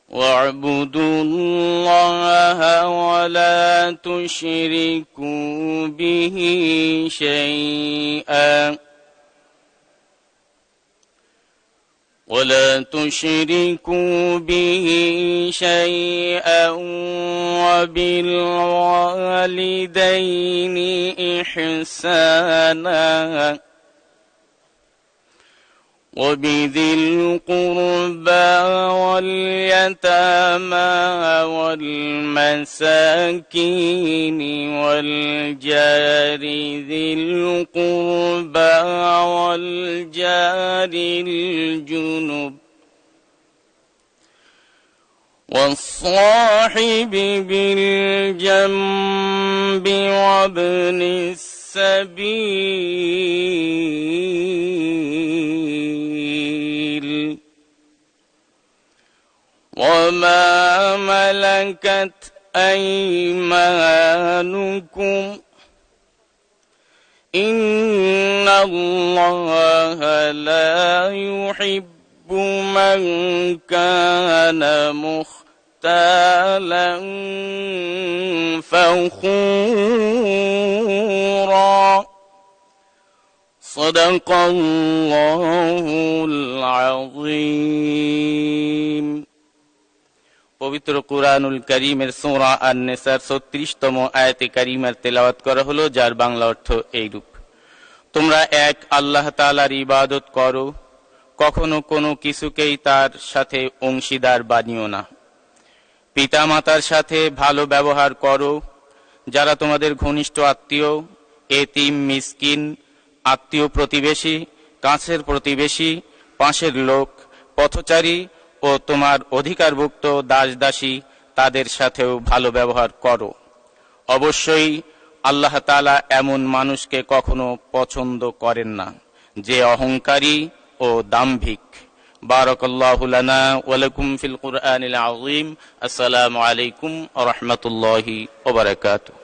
واعبدوا الله ولا تشركوا به شيئا وبالوالدين إحسانا وبذي القربى واليتامى والمساكين والجار ذي القربى والجار الجنب والصاحب بالجنب وابن السبيل وما ملكت أيمانكم إن الله لا يحب من كان مختالا فخورا صدق الله العظيم। পবিত্র কুরআনুল কারীমের সূরা আন-নিসার ৩৬তম আয়াতে কারীমার তেলাওয়াত করা হলো, যার বাংলা অর্থ এইরূপ: তোমরা এক আল্লাহ তাআলার ইবাদত করো, কখনো কোনো কিছুকেই তার সাথে অংশীদার বানিও না। পিতামাতার সাথে ভালো ব্যবহার করো, যারা তোমাদের ঘনিষ্ঠ আত্মীয়, এতিম, মিসকিন, আত্মীয় প্রতিবেশী, কাছের প্রতিবেশী, পাশের লোক, পথচারী ও তোমার অধিকারভুক্ত দাস দাসী, তাদের সাথেও ভালো ব্যবহার করো। অবশ্যই আল্লাহ তাআলা এমন মানুষকে কখনো পছন্দ করেন না যে অহংকারী ও দাম্ভিক। বারাকাল্লাহু লানা ওয়া লাকুম ফিল কুরআনিল আযীম। আসসালামু আলাইকুম ওয়া রাহমাতুল্লাহি ওয়া বারাকাতুহু।